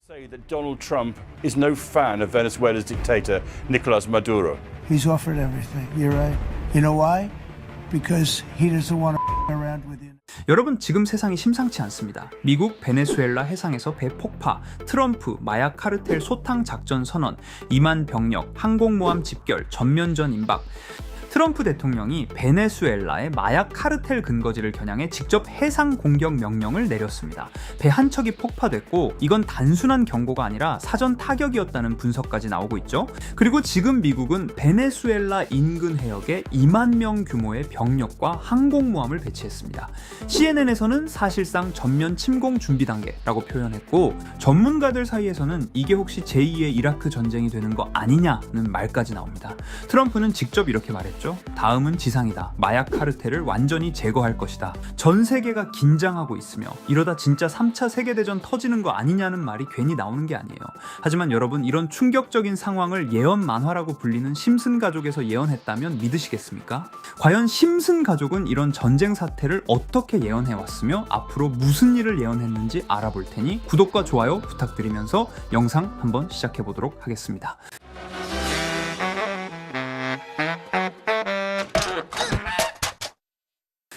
Say that Donald Trump is no fan of Venezuela's dictator Nicolas Maduro. He's offered everything. You're right. You know why? Because he doesn't want to around with you. 여러분, 지금 세상이 심상치 않습니다. 미국 베네수엘라 해상에서 배 폭파, 트럼프 마약 카르텔 소탕 작전 선언, 2만 병력, 항공모함 집결, 전면전 임박. 트럼프 대통령이 베네수엘라의 마약 카르텔 근거지를 겨냥해 직접 해상 공격 명령을 내렸습니다. 배 한 척이 폭파됐고 이건 단순한 경고가 아니라 사전 타격이었다는 분석까지 나오고 있죠. 그리고 지금 미국은 베네수엘라 인근 해역에 2만 명 규모의 병력과 항공모함을 배치했습니다. CNN에서는 사실상 전면 침공 준비 단계라고 표현했고, 전문가들 사이에서는 이게 혹시 제2의 이라크 전쟁이 되는 거 아니냐는 말까지 나옵니다. 트럼프는 직접 이렇게 말했죠. 다음은 지상이다. 마약 카르텔을 완전히 제거할 것이다. 전 세계가 긴장하고 있으며 이러다 진짜 3차 세계대전 터지는 거 아니냐는 말이 괜히 나오는 게 아니에요. 하지만 여러분, 이런 충격적인 상황을 예언 만화라고 불리는 심슨 가족에서 예언했다면 믿으시겠습니까? 과연 심슨 가족은 이런 전쟁 사태를 어떻게 예언해왔으며 앞으로 무슨 일을 예언했는지 알아볼 테니 구독과 좋아요 부탁드리면서 영상 한번 시작해보도록 하겠습니다.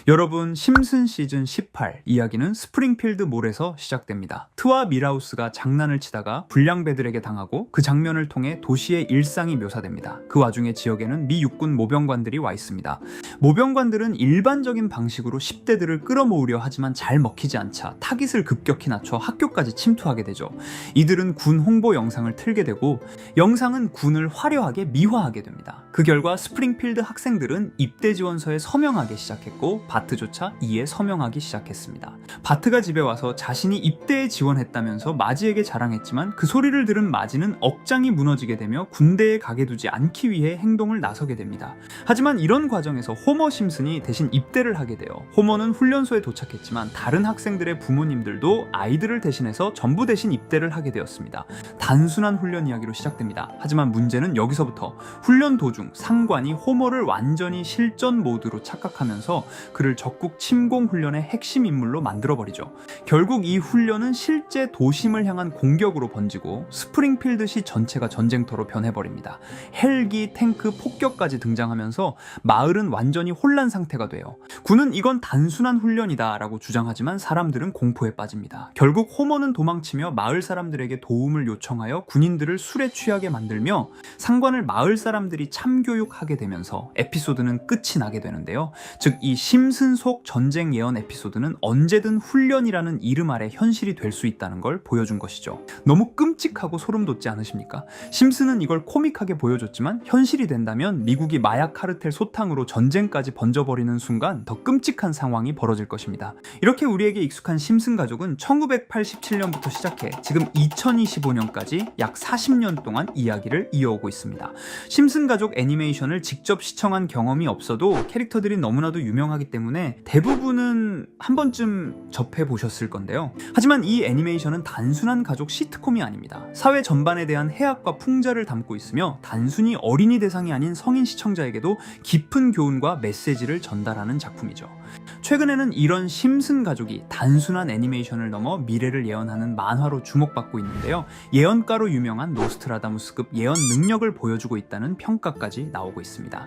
여러분, 심슨 시즌 18 이야기는 스프링필드 몰에서 시작됩니다. 트와 밀하우스가 장난을 치다가 불량배들에게 당하고 그 장면을 통해 도시의 일상이 묘사됩니다. 그 와중에 지역에는 미 육군 모병관들이 와 있습니다. 모병관들은 일반적인 방식으로 10대들을 끌어모으려 하지만 잘 먹히지 않자 타깃을 급격히 낮춰 학교까지 침투하게 되죠. 이들은 군 홍보 영상을 틀게 되고 영상은 군을 화려하게 미화하게 됩니다. 그 결과 스프링필드 학생들은 입대 지원서에 서명하기 시작했고 바트조차 이에 서명하기 시작했습니다. 바트가 집에 와서 자신이 입대에 지원했다면서 마지에게 자랑했지만 그 소리를 들은 마지는 억장이 무너지게 되며 군대에 가게 두지 않기 위해 행동을 나서게 됩니다. 하지만 이런 과정에서 호머 심슨이 대신 입대를 하게 돼요. 호머는 훈련소에 도착했지만 다른 학생들의 부모님들도 아이들을 대신해서 전부 대신 입대를 하게 되었습니다. 단순한 훈련 이야기로 시작됩니다. 하지만 문제는 여기서부터 훈련 도중 상관이 호머를 완전히 실전 모드로 착각하면서 그를 적국 침공 훈련의 핵심 인물로 만들어버리죠. 결국 이 훈련은 실제 도심을 향한 공격으로 번지고 스프링필드시 전체가 전쟁터로 변해버립니다. 헬기, 탱크, 폭격까지 등장하면서 마을은 완전히 혼란 상태가 돼요. 군은 이건 단순한 훈련이다 라고 주장하지만 사람들은 공포에 빠집니다. 결국 호머는 도망치며 마을 사람들에게 도움을 요청하여 군인들을 술에 취하게 만들며 상관을 마을 사람들이 참교육하게 되면서 에피소드는 끝이 나게 되는데요. 즉, 이 심슨 속 전쟁 예언 에피소드는 언제든 훈련이라는 이름 아래 현실이 될 수 있다는 걸 보여준 것이죠. 너무 끔찍하고 소름 돋지 않으십니까? 심슨은 이걸 코믹하게 보여줬지만 현실이 된다면 미국이 마약 카르텔 소탕으로 전쟁까지 번져버리는 순간 더 끔찍한 상황이 벌어질 것입니다. 이렇게 우리에게 익숙한 심슨 가족은 1987년부터 시작해 지금 2025년까지 약 40년 동안 이야기를 이어오고 있습니다. 심슨 가족 애니메이션을 직접 시청한 경험이 없어도 캐릭터들이 너무나도 유명하기 때문에 대부분은 한 번쯤 접해보셨을 건데요. 하지만 이 애니메이션은 단순한 가족 시트콤이 아닙니다. 사회 전반에 대한 해악과 풍자를 담고 있으며 단순히 어린이 대상이 아닌 성인 시청자에게도 깊은 교훈과 메시지를 전달하는 작품이죠. 최근에는 이런 심슨 가족이 단순한 애니메이션을 넘어 미래를 예언하는 만화로 주목받고 있는데요. 예언가로 유명한 노스트라다무스급 예언 능력을 보여주고 있다는 평가까지 나오고 있습니다.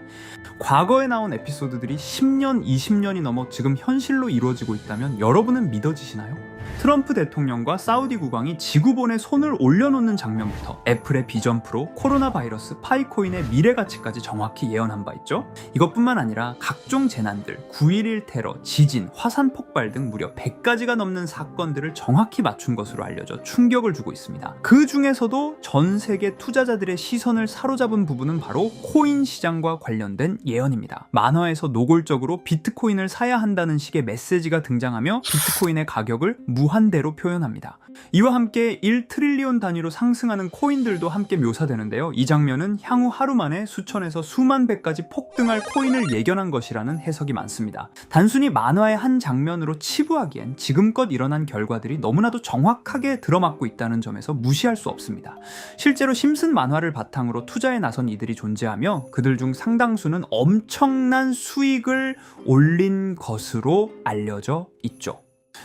과거에 나온 에피소드들이 10년, 20년이 넘어 지금 현실로 이루어지고 있다면 여러분은 믿어지시나요? 트럼프 대통령과 사우디 국왕이 지구본에 손을 올려놓는 장면부터 애플의 비전 프로, 코로나 바이러스, 파이코인의 미래 가치까지 정확히 예언한 바 있죠. 이것뿐만 아니라 각종 재난들, 9.11 테러, 지진, 화산 폭발 등 무려 100가지가 넘는 사건들을 정확히 맞춘 것으로 알려져 충격을 주고 있습니다. 그 중에서도 전 세계 투자자들의 시선을 사로잡은 부분은 바로 코인 시장과 관련된 예언입니다. 만화에서 노골적으로 비트코인을 사야 한다는 식의 메시지가 등장하며 비트코인의 가격을 무한대로 표현합니다. 이와 함께 1트릴리온 단위로 상승하는 코인들도 함께 묘사되는데요. 이 장면은 향후 하루 만에 수천에서 수만 배까지 폭등할 코인을 예견한 것이라는 해석이 많습니다. 단순히 만화의 한 장면으로 치부하기엔 지금껏 일어난 결과들이 너무나도 정확하게 들어맞고 있다는 점에서 무시할 수 없습니다. 실제로 심슨 만화를 바탕으로 투자에 나선 이들이 존재하며 그들 중 상당수는 엄청난 수익을 올린 것으로 알려져 있죠.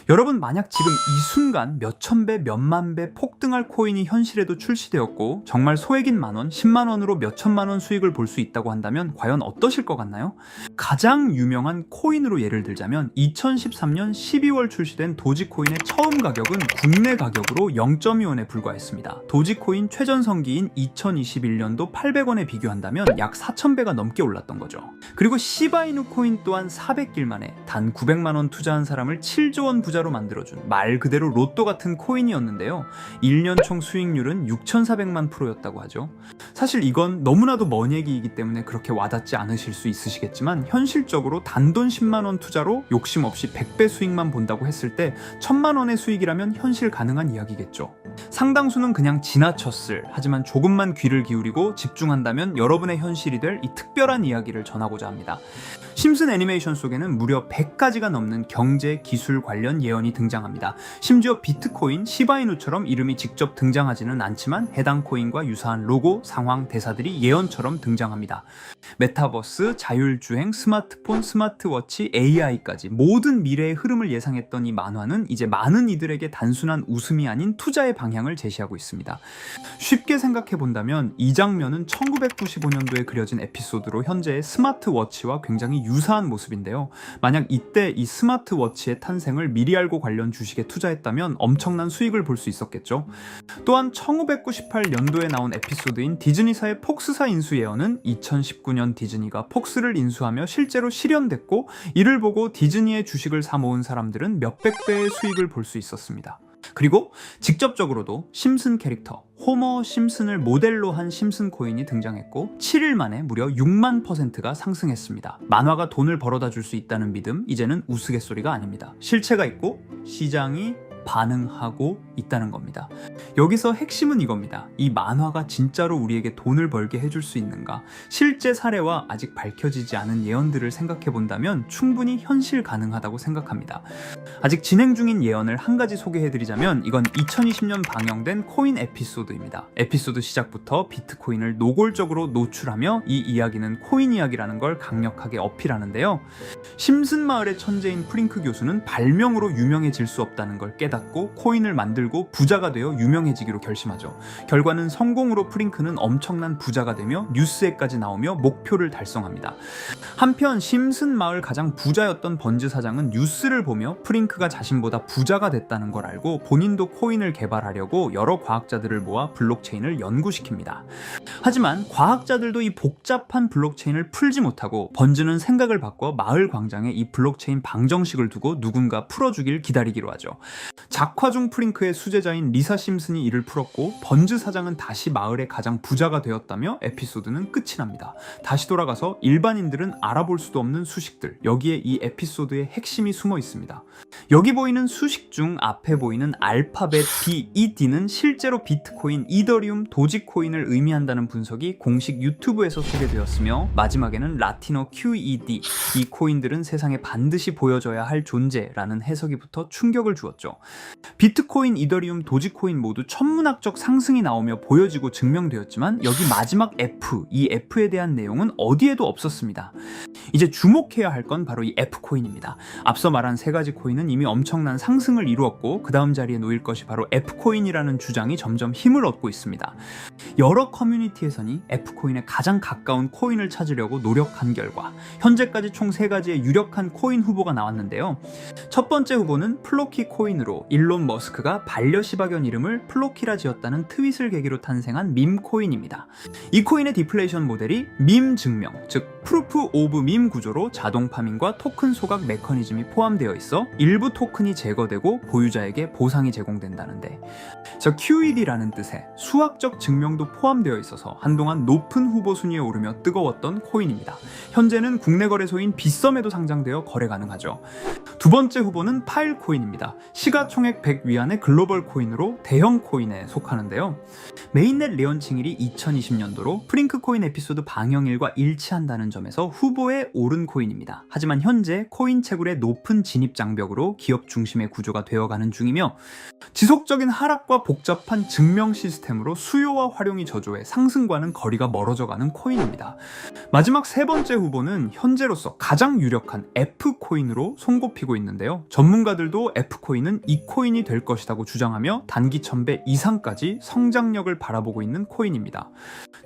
여러분, 만약 지금 이 순간 몇천 배, 몇만 배 폭등할 코인이 현실에도 출시되었고 정말 소액인 만원, 10만원으로 몇천만원 수익을 볼 수 있다고 한다면 과연 어떠실 것 같나요? 가장 유명한 코인으로 예를 들자면 2013년 12월 출시된 도지코인의 처음 가격은 국내 가격으로 0.2원에 불과했습니다. 도지코인 최전성기인 2021년도 800원에 비교한다면 약 4,000배가 넘게 올랐던 거죠. 그리고 시바이누 코인 또한 400길 만에 단 900만원 투자한 사람을 7조원 부자로 만들어준 말 그대로 로또 같은 코인이었는데요. 1년 총 수익률은 6,400만 %였다고 하죠. 사실 이건 너무나도 먼 얘기이기 때문에 그렇게 와닿지 않으실 수 있으시겠지만 현실적으로 단돈 10만원 투자로 욕심 없이 100배 수익만 본다고 했을 때 1000만원의 수익이라면 현실 가능한 이야기겠죠. 상당수는 그냥 지나쳤을, 하지만 조금만 귀를 기울이고 집중한다면 여러분의 현실이 될 이 특별한 이야기를 전하고자 합니다. 심슨 애니메이션 속에는 무려 100가지가 넘는 경제, 기술 관련 예언이 등장합니다. 심지어 비트코인, 시바이누처럼 이름이 직접 등장하지는 않지만 해당 코인과 유사한 로고, 상황, 대사들이 예언처럼 등장합니다. 메타버스, 자율주행, 스마트폰, 스마트워치, AI까지 모든 미래의 흐름을 예상했던 이 만화는 이제 많은 이들에게 단순한 웃음이 아닌 투자의 방향을 제시하고 있습니다. 쉽게 생각해 본다면 이 장면은 1995년도에 그려진 에피소드로 현재의 스마트워치와 굉장히 유사한 모습인데요. 만약 이때 이 스마트워치의 탄생을 미리 알고 관련 주식에 투자했다면 엄청난 수익을 볼 수 있었겠죠. 또한 1998년도에 나온 에피소드인 디즈니사의 폭스사 인수 예언은 2019년 디즈니가 폭스를 인수하며 실제로 실현됐고, 이를 보고 디즈니의 주식을 사 모은 사람들은 몇백 배의 수익을 볼 수 있었습니다. 그리고 직접적으로도 심슨 캐릭터 호머 심슨을 모델로 한 심슨 코인이 등장했고 7일 만에 무려 6만 %가 상승했습니다. 만화가 돈을 벌어다 줄 수 있다는 믿음, 이제는 우스갯소리가 아닙니다. 실체가 있고 시장이 반응하고 있다는 겁니다. 여기서 핵심은 이겁니다. 이 만화가 진짜로 우리에게 돈을 벌게 해줄 수 있는가? 실제 사례와 아직 밝혀지지 않은 예언들을 생각해 본다면 충분히 현실 가능하다고 생각합니다. 아직 진행 중인 예언을 한 가지 소개해드리자면 이건 2020년 방영된 코인 에피소드입니다. 에피소드 시작부터 비트코인을 노골적으로 노출하며 이 이야기는 코인 이야기라는 걸 강력하게 어필하는데요. 심슨 마을의 천재인 프링크 교수는 발명으로 유명해질 수 없다는 걸 깨닫고 코인을 만들고 부자가 되어 유명해지기로 결심하죠. 결과는 성공으로 프링크는 엄청난 부자가 되며 뉴스에까지 나오며 목표를 달성합니다. 한편 심슨 마을 가장 부자였던 번즈 사장은 뉴스를 보며 프링크가 자신보다 부자가 됐다는 걸 알고 본인도 코인을 개발하려고 여러 과학자들을 모아 블록체인을 연구시킵니다. 하지만 과학자들도 이 복잡한 블록체인을 풀지 못하고 번즈는 생각을 바꿔 마을 광장에 이 블록체인 방정식을 두고 누군가 풀어주길 기다리기로 하죠. 작화 중 프링크의 수제자인 리사 심슨이 이를 풀었고 번즈 사장은 다시 마을의 가장 부자가 되었다며 에피소드는 끝이 납니다. 다시 돌아가서 일반인들은 알아볼 수도 없는 수식들, 여기에 이 에피소드의 핵심이 숨어 있습니다. 여기 보이는 수식 중 앞에 보이는 알파벳 B, E, D는 실제로 비트코인, 이더리움, 도지코인을 의미한다는 분석이 공식 유튜브에서 소개되었으며 마지막에는 라틴어 QED, 이 코인들은 세상에 반드시 보여줘야 할 존재라는 해석이 붙어 충격을 주었죠. 비트코인, 이더리움, 도지코인 모두 천문학적 상승이 나오며 보여지고 증명되었지만 여기 마지막 F, 이 F에 대한 내용은 어디에도 없었습니다. 이제 주목해야 할 건 바로 이 F코인입니다. 앞서 말한 세 가지 코인은 이미 엄청난 상승을 이루었고 그 다음 자리에 놓일 것이 바로 F코인이라는 주장이 점점 힘을 얻고 있습니다. 여러 커뮤니티에서는 F코인에 가장 가까운 코인을 찾으려고 노력한 결과 현재까지 총 3가지의 유력한 코인 후보가 나왔는데요. 첫 번째 후보는 플로키 코인으로 일론 머스크가 반려시바견 이름을 플로키라 지었다는 트윗을 계기로 탄생한 밈 코인입니다. 이 코인의 디플레이션 모델이 밈 증명, 즉 프루프 오브 밈 구조로 자동 파밍과 토큰 소각 메커니즘이 포함되어 있어 일부 토큰이 제거되고 보유자에게 보상이 제공된다는데, QED라는 뜻의 수학적 증명도 포함되어 있어서 한동안 높은 후보 순위에 오르며 뜨거웠던 코인입니다. 현재는 국내 거래소인 빗썸에도 상장되어 거래 가능하죠. 두 번째 후보는 파일 코인입니다. 시가총액 100 위안의 글로벌 코인으로 대형 코인에 속하는데요. 메인넷 레언칭일이 2020년도로 프링크 코인 에피소드 방영일과 일치한다는 점에서 후보에 오른 코인입니다. 하지만 현재 코인 채굴의 높은 진입 장벽으로 기업 중심의 구조가 되어가는 중이며 지속적인 하락과 복잡한 증명 시스템으로 수요와 활용이 저조해 상승과는 거리가 멀어져가는 코인입니다. 마지막 세 번째 후보는 현재로서 가장 유력한 F코인으로 손꼽히고 있는데요. 전문가들도 F코인은 이 코인이 될 것이라고 주장하며 단기 1000배 이상까지 성장력을 바라보고 있는 코인입니다.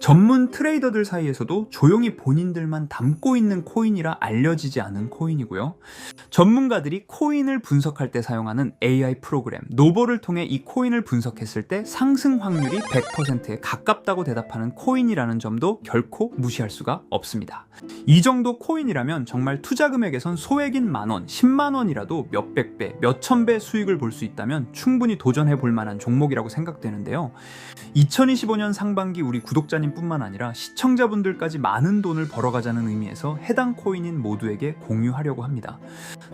전문 트레이더들 사이에서도 조용히 본인들만 담고 있는 코인이라 알려지지 않은 코인이고요. 전문가들이 코인을 분석할 때 사용하는 AI 프로그램 노버를 통해 이 코인을 분석했을 때 상승 확률이 100%에 가깝다고 대답하는 코인이라는 점도 결코 무시할 수가 없습니다. 이 정도 코인이라면 정말 투자 금액에선 소액인 만원, 10만원이라도 몇백 배, 몇천 배 수익을 볼 수 있다면 충분히 도전해 볼 만한 종목이라고 생각되는데요. 2025년 상반기 우리 구독자님뿐만 아니라 시청자분들까지 많은 돈을 벌어가자는 의미에서 해당 코인인 모두에게 공유하려고 합니다.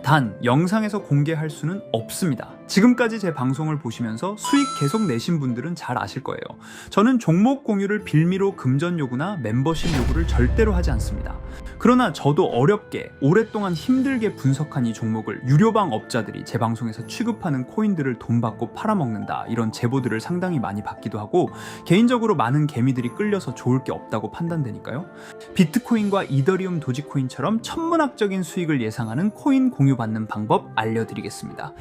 단 영상에서 공개할 수는 없습니다. 지금까지 제 방송을 보시면서 수익 계속 내신 분들은 잘 아실 거예요. 저는 종목 공유를 빌미로 금전 요구나 멤버십 요구를 절대로 하지 않습니다. 그러나 저도 어렵게 오랫동안 힘들게 분석한 이 종목을 유료방 업자들이 제 방송에서 취급하는 코인들을 돈 받고 팔아먹는다 이런 제보들을 상당히 많이 받기도 하고 개인적으로 많은 개미들이 끌려서 좋을 게 없다고 판단되니까요. 비트코인과 이더리움 도지코인처럼 천문학적인 수익을 예상하는 코인 공유받는 방법 알려드리겠습니다.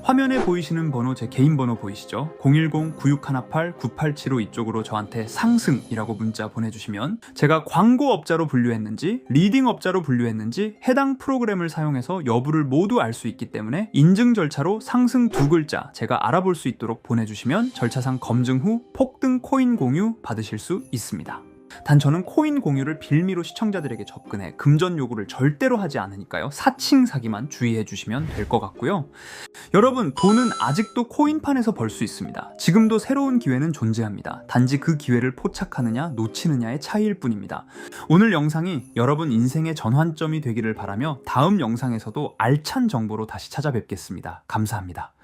화면에 보이시는 번호 제 개인 번호 보이시죠? 010-9618-9875 이쪽으로 저한테 상승이라고 문자 보내주시면 제가 광고업자로 분류했는지 리딩업자로 분류했는지 해당 프로그램을 사용해서 여부를 모두 알 수 있기 때문에 인증 절차로 상승 2글자 제가 알아볼 수 있도록 보내주시면 절차상 검증 후 폭등 코인 공유 받으실 수 있습니다. 단 저는 코인 공유를 빌미로 시청자들에게 접근해 금전 요구를 절대로 하지 않으니까요. 사칭 사기만 주의해 주시면 될 것 같고요. 여러분, 돈은 아직도 코인판에서 벌 수 있습니다. 지금도 새로운 기회는 존재합니다. 단지 그 기회를 포착하느냐 놓치느냐의 차이일 뿐입니다. 오늘 영상이 여러분 인생의 전환점이 되기를 바라며 다음 영상에서도 알찬 정보로 다시 찾아뵙겠습니다. 감사합니다.